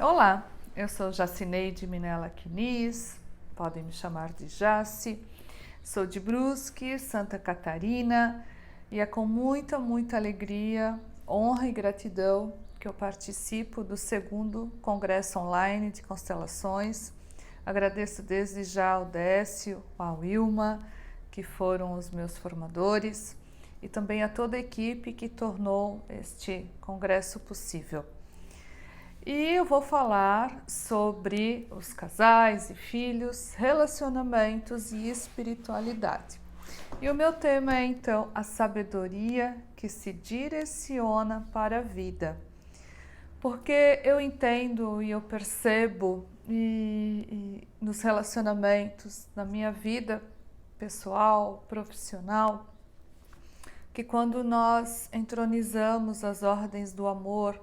Olá, eu sou Jacineide Minella Quinis, podem me chamar de Jaci, sou de Brusque, Santa Catarina, e é com muita alegria, honra e gratidão que eu participo do segundo Congresso Online de Constelações. Agradeço desde já ao Décio, ao Wilma, que foram os meus formadores, e também a toda a equipe que tornou este congresso possível. E eu vou falar sobre os casais e filhos, relacionamentos e espiritualidade. E o meu tema é então a sabedoria que se direciona para a vida. Porque eu entendo e eu percebo nos relacionamentos, na minha vida pessoal, profissional, que quando nós entronizamos as ordens do amor,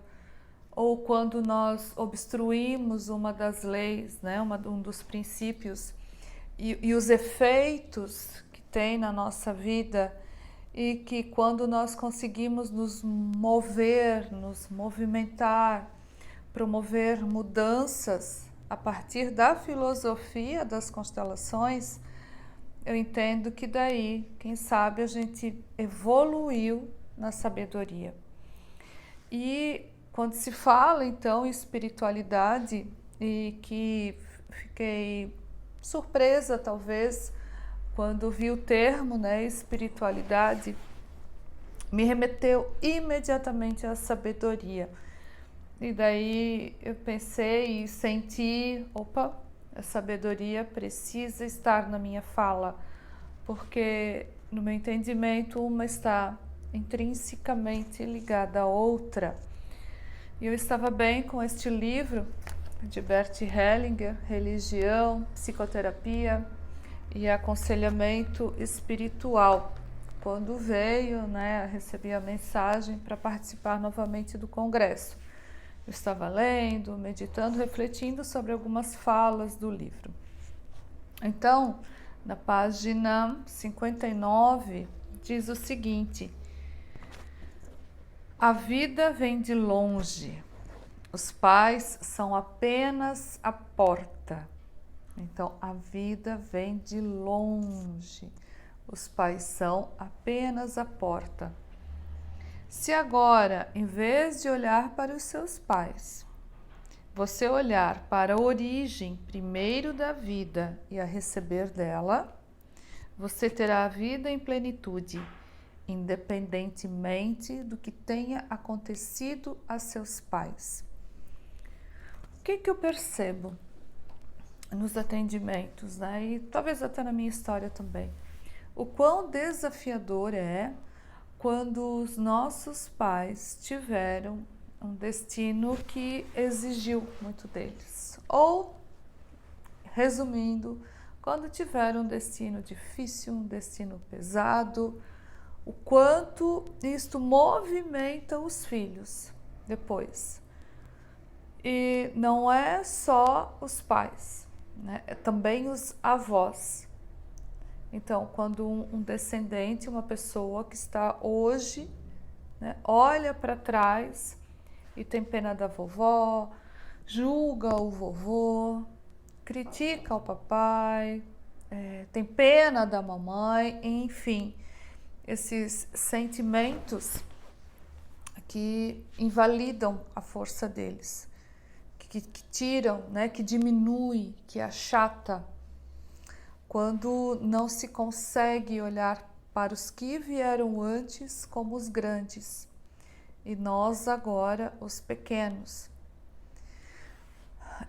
ou quando nós obstruímos uma das leis, né, um dos princípios e os efeitos que tem na nossa vida, e que quando nós conseguimos nos mover, nos movimentar, promover mudanças a partir da filosofia das constelações, eu entendo que daí, quem sabe, a gente evoluiu na sabedoria. E quando se fala então em espiritualidade, e que fiquei surpresa talvez quando vi o termo, né, espiritualidade, me remeteu imediatamente à sabedoria. E daí eu pensei e senti, opa, a sabedoria precisa estar na minha fala, porque no meu entendimento uma está intrinsecamente ligada à outra. E eu estava bem com este livro de Bert Hellinger, Religião, Psicoterapia e Aconselhamento Espiritual, quando veio, né, recebi a mensagem para participar novamente do congresso. Eu estava lendo, meditando, refletindo sobre algumas falas do livro. Então, na página 59, diz o seguinte: a vida vem de longe, os pais são apenas a porta. Então, a vida vem de longe, os pais são apenas a porta. Se agora, em vez de olhar para os seus pais, você olhar para a origem primeiro da vida e a receber dela, você terá a vida em plenitude, independentemente do que tenha acontecido a seus pais. O que eu percebo nos atendimentos, né? E talvez até na minha história também? O quão desafiador é quando os nossos pais tiveram um destino que exigiu muito deles. Ou, resumindo, quando tiveram um destino difícil, um destino pesado, o quanto isto movimenta os filhos depois. E não é só os pais, né? É também os avós. Então, quando um descendente, uma pessoa que está hoje, né, olha para trás e tem pena da vovó, julga o vovô, critica o papai, tem pena da mamãe, enfim, esses sentimentos que invalidam a força deles, que tiram, né, que diminui, que achata, quando não se consegue olhar para os que vieram antes como os grandes, e nós agora os pequenos.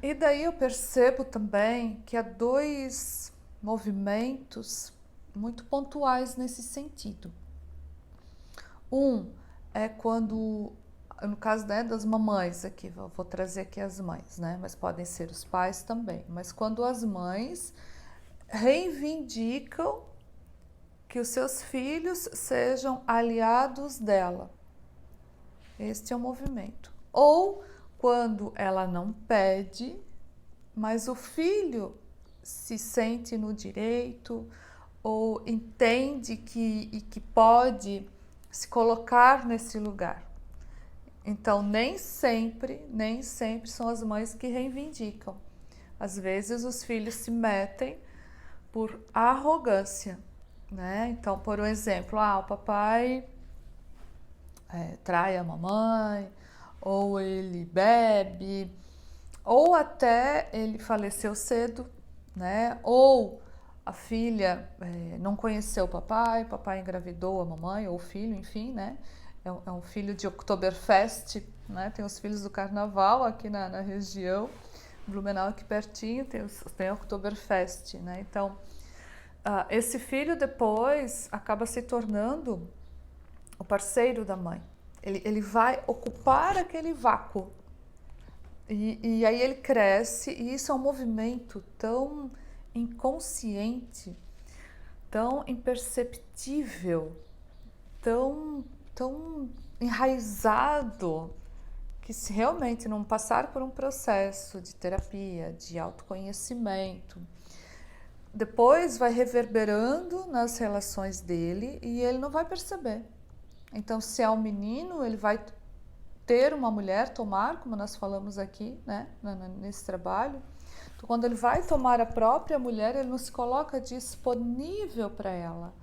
E daí eu percebo também que há dois movimentos muito pontuais nesse sentido. Um é quando, no caso, né, das mamães aqui, vou trazer aqui as mães, né, mas podem ser os pais também, mas quando as mães reivindicam que os seus filhos sejam aliados dela. Este é o movimento. Ou quando ela não pede, mas o filho se sente no direito ou entende que pode se colocar nesse lugar. Então, nem sempre são as mães que reivindicam. Às vezes, os filhos se metem por arrogância, né? Então, por um exemplo, o papai trai a mamãe, ou ele bebe, ou até ele faleceu cedo, né? Ou a filha não conheceu o papai engravidou a mamãe ou o filho, enfim, né? É um filho de Oktoberfest, né? Tem os filhos do carnaval aqui na região, Blumenau aqui pertinho, tem Oktoberfest, né? Então, esse filho depois acaba se tornando o parceiro da mãe. Ele vai ocupar aquele vácuo. E aí ele cresce, e isso é um movimento tão inconsciente, tão imperceptível, tão enraizado, que se realmente não passar por um processo de terapia, de autoconhecimento, depois vai reverberando nas relações dele e ele não vai perceber. Então, se é um menino, ele vai ter uma mulher, tomar, como nós falamos aqui, né, nesse trabalho. Então, quando ele vai tomar a própria mulher, ele não se coloca disponível para ela,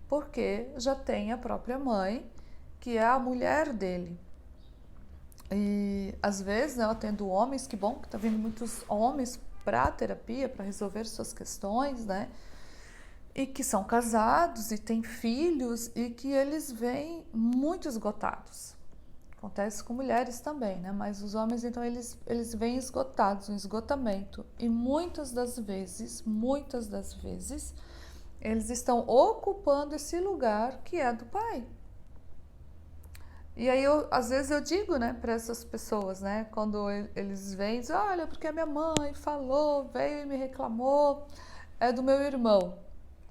porque já tem a própria mãe, que é a mulher dele. E às vezes, né, eu atendo homens, que bom que está vindo muitos homens para a terapia, para resolver suas questões, né? E que são casados e têm filhos e que eles vêm muito esgotados. Acontece com mulheres também, né? Mas os homens, então, eles vêm esgotados, um esgotamento. E muitas das vezes, eles estão ocupando esse lugar que é do pai. E aí, às vezes eu digo, né, para essas pessoas, né, quando eles vêm, dizem, olha, porque a minha mãe falou, veio e me reclamou, é do meu irmão.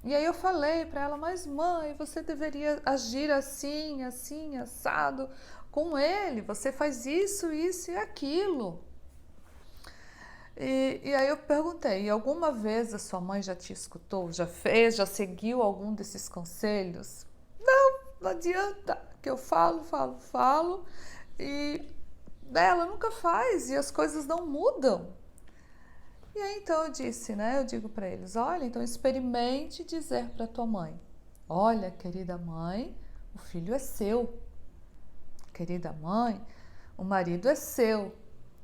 E aí eu falei para ela, mas mãe, você deveria agir assim, assim, assado com ele, você faz isso, isso e aquilo. E aí eu perguntei, e alguma vez a sua mãe já te escutou, já fez, já seguiu algum desses conselhos? Não adianta, que eu falo, e ela nunca faz e as coisas não mudam. E aí então eu disse, né? Eu digo para eles, olha, então experimente dizer para tua mãe, olha, querida mãe, o filho é seu. Querida mãe, o marido é seu.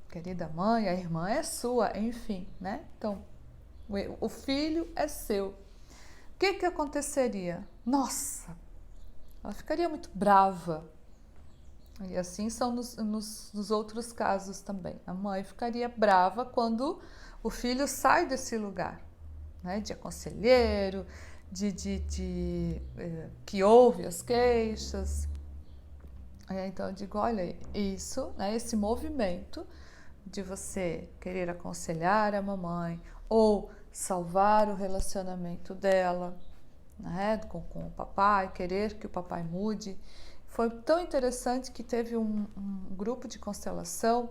Querida mãe, a irmã é sua, enfim, né? Então, o filho é seu. O que aconteceria? Nossa, ela ficaria muito brava. E assim são nos outros casos também. A mãe ficaria brava quando o filho sai desse lugar, né, de aconselheiro, que ouve as queixas. Então eu digo, olha, isso, né, esse movimento de você querer aconselhar a mamãe ou salvar o relacionamento dela, né, com o papai, querer que o papai mude. Foi tão interessante que teve um grupo de constelação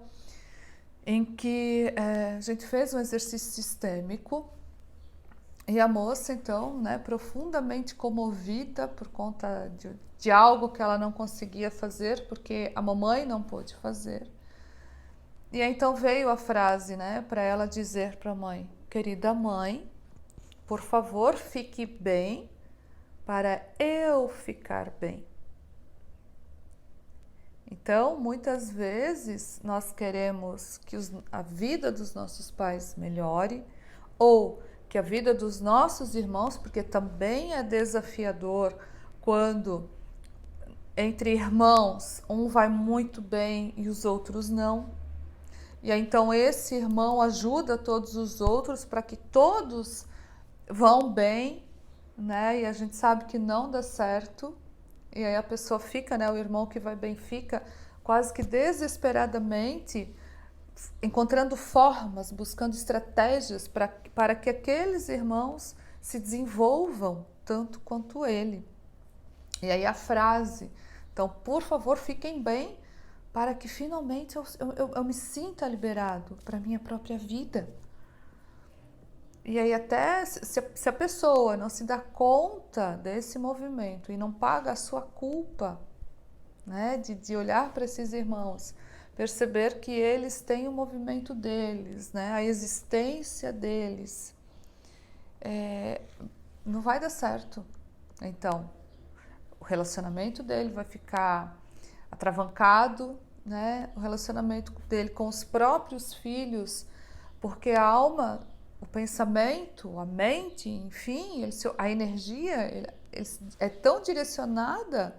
em que a gente fez um exercício sistêmico e a moça, então, né, profundamente comovida por conta de algo que ela não conseguia fazer, porque a mamãe não pôde fazer. E aí, então veio a frase, né, para ela dizer para a mãe, querida mãe, por favor, fique bem para eu ficar bem. Então, muitas vezes nós queremos que a vida dos nossos pais melhore ou que a vida dos nossos irmãos, porque também é desafiador quando entre irmãos um vai muito bem e os outros não. E aí, então esse irmão ajuda todos os outros para que todos vão bem, né? E a gente sabe que não dá certo. E aí a pessoa fica, né? O irmão que vai bem fica quase que desesperadamente encontrando formas, buscando estratégias para que aqueles irmãos se desenvolvam tanto quanto ele. E aí a frase, então, por favor, fiquem bem para que finalmente eu me sinta liberado para a minha própria vida. E aí até se a pessoa não se dá conta desse movimento e não paga a sua culpa, né? De olhar para esses irmãos, perceber que eles têm o movimento deles, né? A existência deles, não vai dar certo. Então, o relacionamento dele vai ficar atravancado, né? O relacionamento dele com os próprios filhos, porque a alma, o pensamento, a mente, enfim, a energia ele é tão direcionada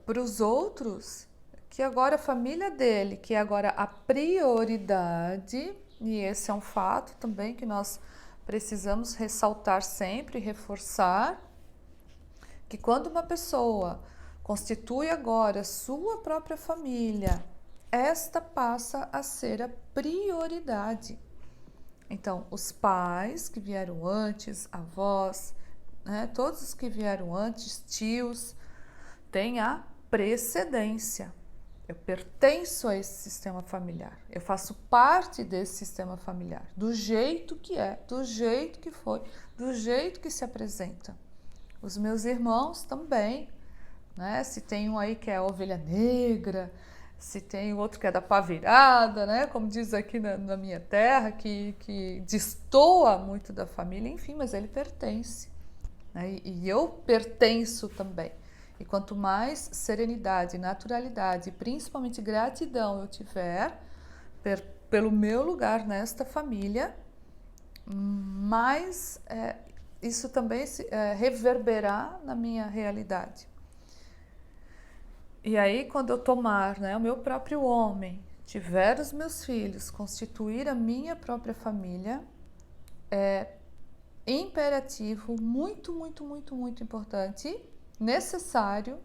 para os outros que agora a família dele, que é agora a prioridade, e esse é um fato também que nós precisamos ressaltar sempre, reforçar, que quando uma pessoa constitui agora sua própria família, esta passa a ser a prioridade. Então, os pais que vieram antes, avós, né, todos os que vieram antes, tios, têm a precedência. Eu pertenço a esse sistema familiar, eu faço parte desse sistema familiar, do jeito que é, do jeito que foi, do jeito que se apresenta. Os meus irmãos também, né? Se tem um aí que é a ovelha negra, se tem outro que é da pá virada, né? Como diz aqui na minha terra, que destoa muito da família, enfim, mas ele pertence, né? E eu pertenço também. E quanto mais serenidade, naturalidade e principalmente gratidão eu tiver pelo meu lugar nesta família, mais isso também reverberar na minha realidade. E aí, quando eu tomar, né, o meu próprio homem, tiver os meus filhos, constituir a minha própria família, é imperativo, muito, muito, muito, muito importante, necessário,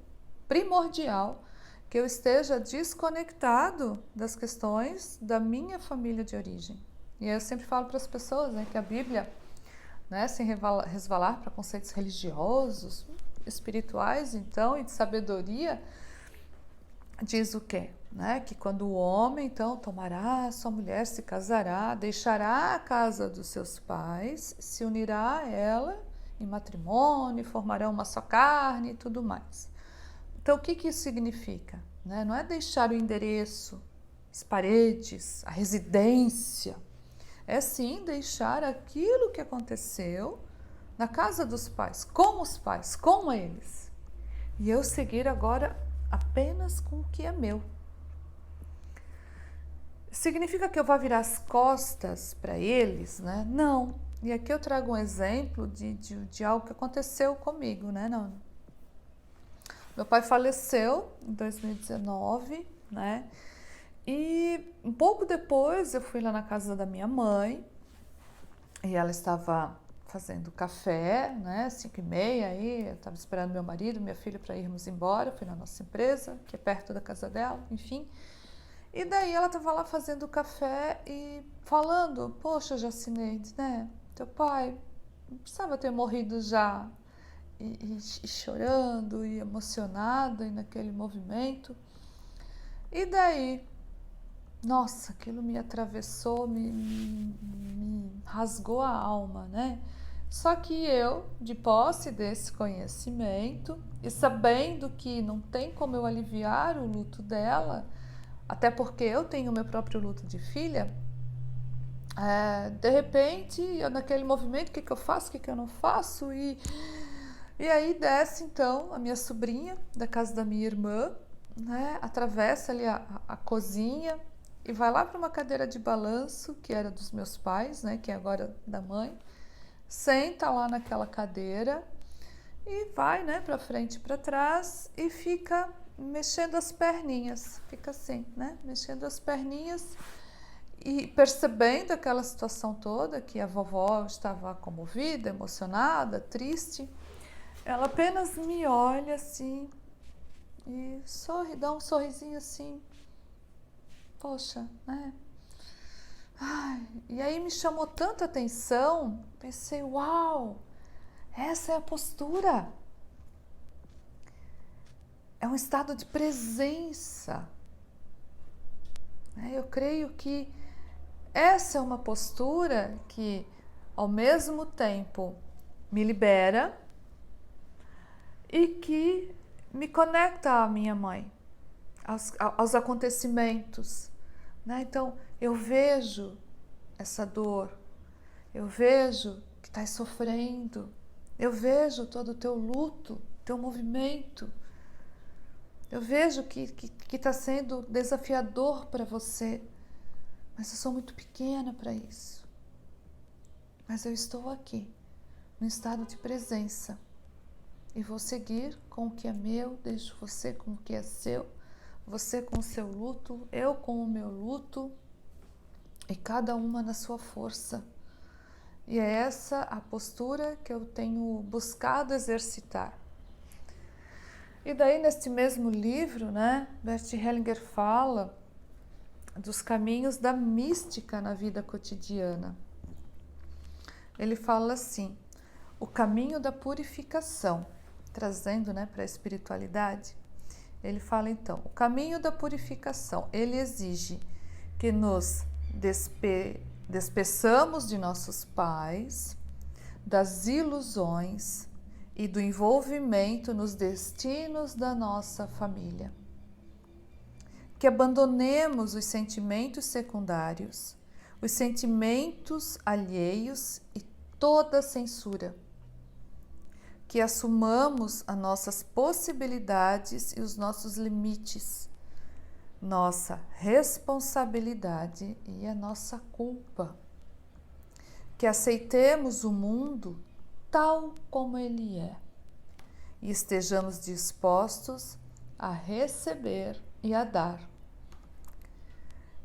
primordial, que eu esteja desconectado das questões da minha família de origem. E eu sempre falo para as pessoas, né, que a Bíblia, né, sem resvalar para conceitos religiosos, espirituais, então, e de sabedoria, diz o quê? Né? Que quando o homem, então, tomará sua mulher, se casará, deixará a casa dos seus pais, se unirá a ela em matrimônio, formarão uma só carne e tudo mais. Então, o que isso significa? Né? Não é deixar o endereço, as paredes, a residência. É sim deixar aquilo que aconteceu na casa dos pais, com eles. E eu seguir agora apenas com o que é meu. Significa que eu vou virar as costas para eles, né? Não. E aqui eu trago um exemplo de algo que aconteceu comigo, né? Não. Meu pai faleceu em 2019, né? E um pouco depois eu fui lá na casa da minha mãe e ela estava fazendo café, né? 5h30, aí eu estava esperando meu marido, minha filha para irmos embora, fui na nossa empresa, que é perto da casa dela, enfim. E daí ela estava lá fazendo café e falando, poxa, Jacineide, né? Teu pai não precisava ter morrido já. E chorando e emocionada e naquele movimento. E daí, nossa, aquilo me atravessou, me rasgou a alma, né? Só que eu, de posse desse conhecimento e sabendo que não tem como eu aliviar o luto dela, até porque eu tenho o meu próprio luto de filha, de repente, eu, naquele movimento, o que eu faço, o que eu não faço? E aí desce então a minha sobrinha da casa da minha irmã, né? Atravessa ali a cozinha e vai lá para uma cadeira de balanço, que era dos meus pais, né? Que é agora da mãe, senta lá naquela cadeira e vai, né, para frente e para trás e fica mexendo as perninhas, fica assim, né, mexendo as perninhas e percebendo aquela situação toda, que a vovó estava comovida, emocionada, triste. Ela apenas me olha assim e sorri, dá um sorrisinho assim, poxa, né? Ai, e aí me chamou tanta atenção, pensei, uau, essa é a postura. É um estado de presença. Eu creio que essa é uma postura que, ao mesmo tempo, me libera e que me conecta à minha mãe, aos acontecimentos, né? Então, eu vejo essa dor, eu vejo que estás sofrendo, eu vejo todo o teu luto, teu movimento, eu vejo que está sendo desafiador para você, mas eu sou muito pequena para isso. Mas eu estou aqui, no estado de presença, e vou seguir com o que é meu, deixo você com o que é seu, você com o seu luto, eu com o meu luto, e cada uma na sua força. E é essa a postura que eu tenho buscado exercitar. E daí, neste mesmo livro, né, Bert Hellinger fala dos caminhos da mística na vida cotidiana. Ele fala assim, o caminho da purificação, trazendo, né, para a espiritualidade. Ele fala então, o caminho da purificação, ele exige que nos despeçamos de nossos pais, das ilusões e do envolvimento nos destinos da nossa família. Que abandonemos os sentimentos secundários, os sentimentos alheios e toda censura. Que assumamos as nossas possibilidades e os nossos limites, nossa responsabilidade e a nossa culpa. Que aceitemos o mundo tal como ele é e estejamos dispostos a receber e a dar.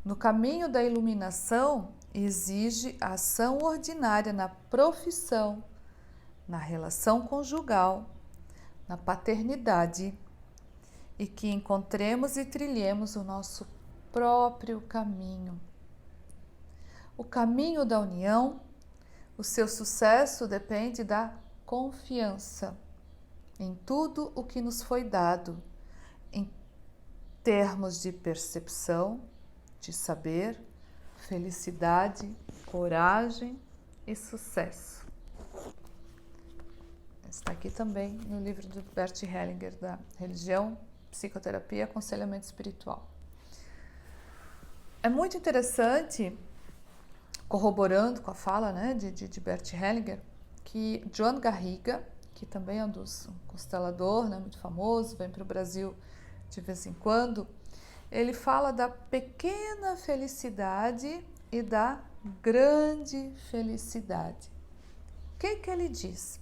No caminho da iluminação, exige a ação ordinária na profissão, na relação conjugal, na paternidade, e que encontremos e trilhemos o nosso próprio caminho. O caminho da união, o seu sucesso depende da confiança em tudo o que nos foi dado, em termos de percepção, de saber, felicidade, coragem e sucesso. Está aqui também no livro do Bert Hellinger, da Religião, Psicoterapia e Aconselhamento Espiritual. É muito interessante, corroborando com a fala, né, de Bert Hellinger, que John Garriga, que também é um constelador, né, muito famoso, vem para o Brasil de vez em quando, ele fala da pequena felicidade e da grande felicidade. O que ele diz?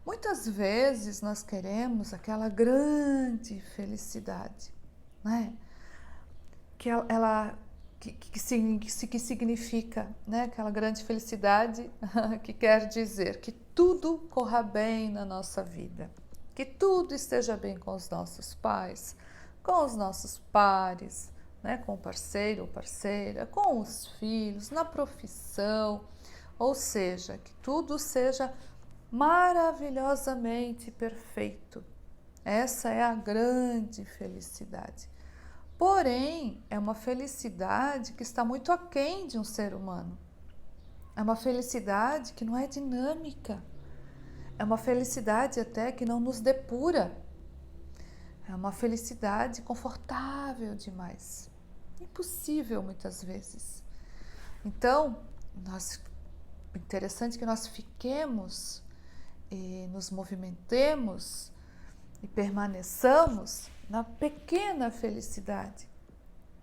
Muitas vezes nós queremos aquela grande felicidade, né? Que significa, né? Aquela grande felicidade que quer dizer que tudo corra bem na nossa vida, que tudo esteja bem com os nossos pais, com os nossos pares, né? Com o parceiro ou parceira, com os filhos, na profissão, ou seja, que tudo seja maravilhosamente perfeito. Essa é a grande felicidade. Porém, é uma felicidade que está muito aquém de um ser humano. É uma felicidade que não é dinâmica. É uma felicidade até que não nos depura. É uma felicidade confortável demais. Impossível muitas vezes. Então, interessante que nós fiquemos e nos movimentemos e permaneçamos na pequena felicidade,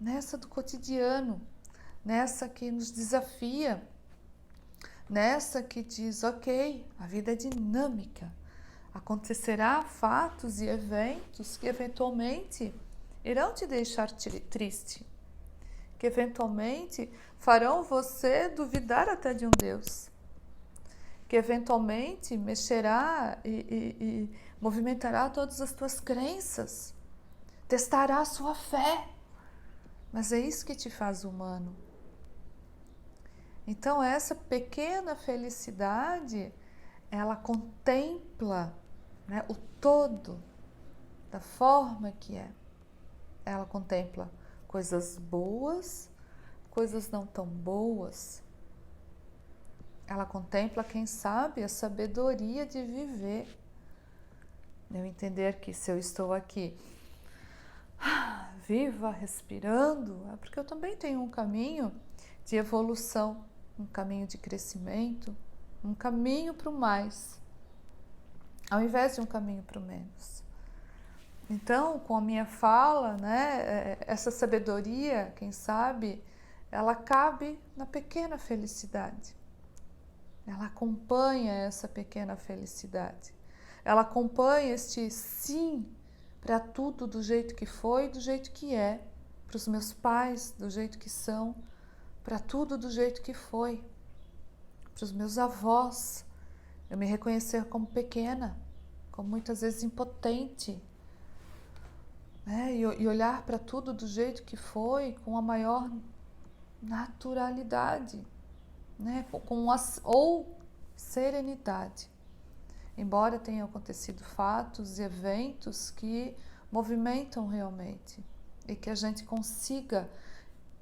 nessa do cotidiano, nessa que nos desafia, nessa que diz, ok, a vida é dinâmica, acontecerá fatos e eventos que eventualmente irão te deixar triste, que eventualmente farão você duvidar até de um Deus, que eventualmente mexerá e movimentará todas as tuas crenças, testará a sua fé, mas é isso que te faz humano. Então essa pequena felicidade, ela contempla, né, o todo da forma que é. Ela contempla coisas boas, coisas não tão boas. Ela contempla, quem sabe, a sabedoria de viver. Eu entender que se eu estou aqui viva, respirando, é porque eu também tenho um caminho de evolução, um caminho de crescimento, um caminho para o mais, ao invés de um caminho para o menos. Então, com a minha fala, né, essa sabedoria, quem sabe, ela cabe na pequena felicidade. Ela acompanha essa pequena felicidade. Ela acompanha este sim para tudo do jeito que foi, do jeito que é, para os meus pais do jeito que são, para tudo do jeito que foi, para os meus avós. Eu me reconhecer como pequena, como muitas vezes impotente, né? E olhar para tudo do jeito que foi com a maior naturalidade, né? Ou serenidade. Embora tenham acontecido fatos e eventos que movimentam realmente e que a gente consiga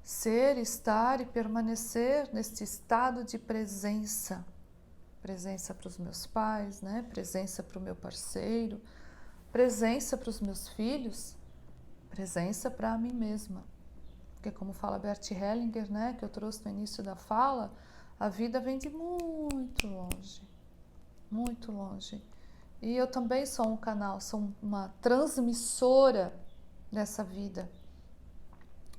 ser, estar e permanecer neste estado de presença. Presença para os meus pais, né? Presença para o meu parceiro, presença para os meus filhos, presença para mim mesma. Porque como fala Bert Hellinger, né, que eu trouxe no início da fala, a vida vem de muito longe, muito longe. E eu também sou um canal, sou uma transmissora dessa vida,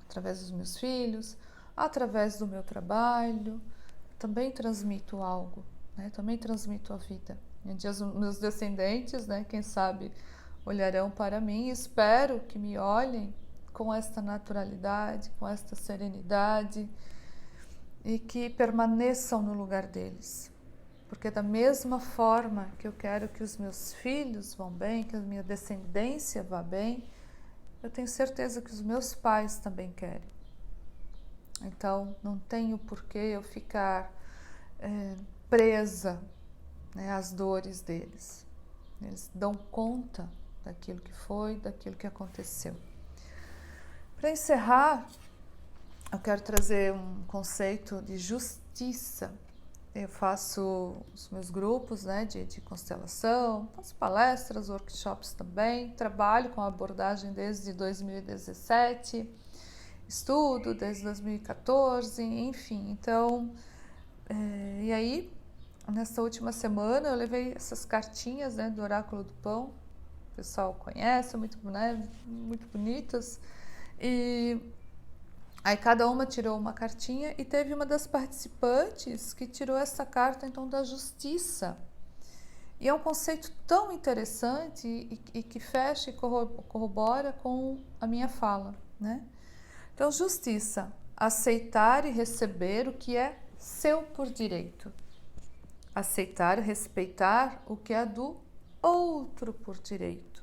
através dos meus filhos, através do meu trabalho, também transmito algo, né? Também transmito a vida. Um dia os meus descendentes, né, quem sabe, olharão para mim e espero que me olhem com esta naturalidade, com esta serenidade e que permaneçam no lugar deles. Porque da mesma forma que eu quero que os meus filhos vão bem, que a minha descendência vá bem, eu tenho certeza que os meus pais também querem. Então, não tenho por que eu ficar presa, né, às dores deles. Eles dão conta daquilo que foi, daquilo que aconteceu. Para encerrar, eu quero trazer um conceito de justiça. Eu faço os meus grupos, né, de constelação, faço palestras, workshops também, trabalho com a abordagem desde 2017, estudo desde 2014, enfim. Então, e aí, nessa última semana, eu levei essas cartinhas, né, do Oráculo do Pão, o pessoal conhece, muito, né, muito bonitas, e aí cada uma tirou uma cartinha e teve uma das participantes que tirou essa carta, então, da justiça. E é um conceito tão interessante e que fecha e corrobora com a minha fala, né? Então, justiça, aceitar e receber o que é seu por direito. Aceitar e respeitar o que é do outro por direito.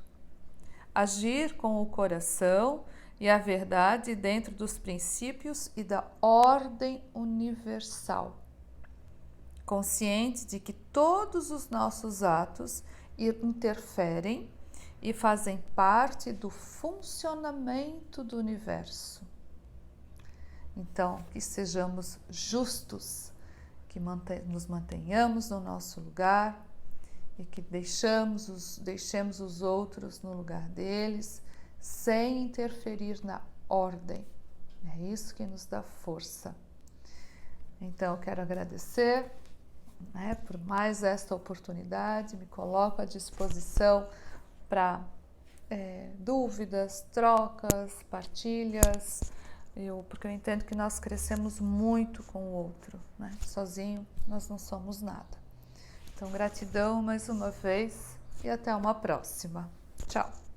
Agir com o coração e a verdade dentro dos princípios e da ordem universal. Consciente de que todos os nossos atos interferem e fazem parte do funcionamento do universo. Então, que sejamos justos, que nos mantenhamos no nosso lugar e que deixemos os outros no lugar deles, sem interferir na ordem. É isso que nos dá força. Então, eu quero agradecer, né, por mais esta oportunidade, me coloco à disposição para dúvidas, trocas, partilhas, porque eu entendo que nós crescemos muito com o outro, né? Sozinho nós não somos nada. Então, gratidão mais uma vez e até uma próxima. Tchau!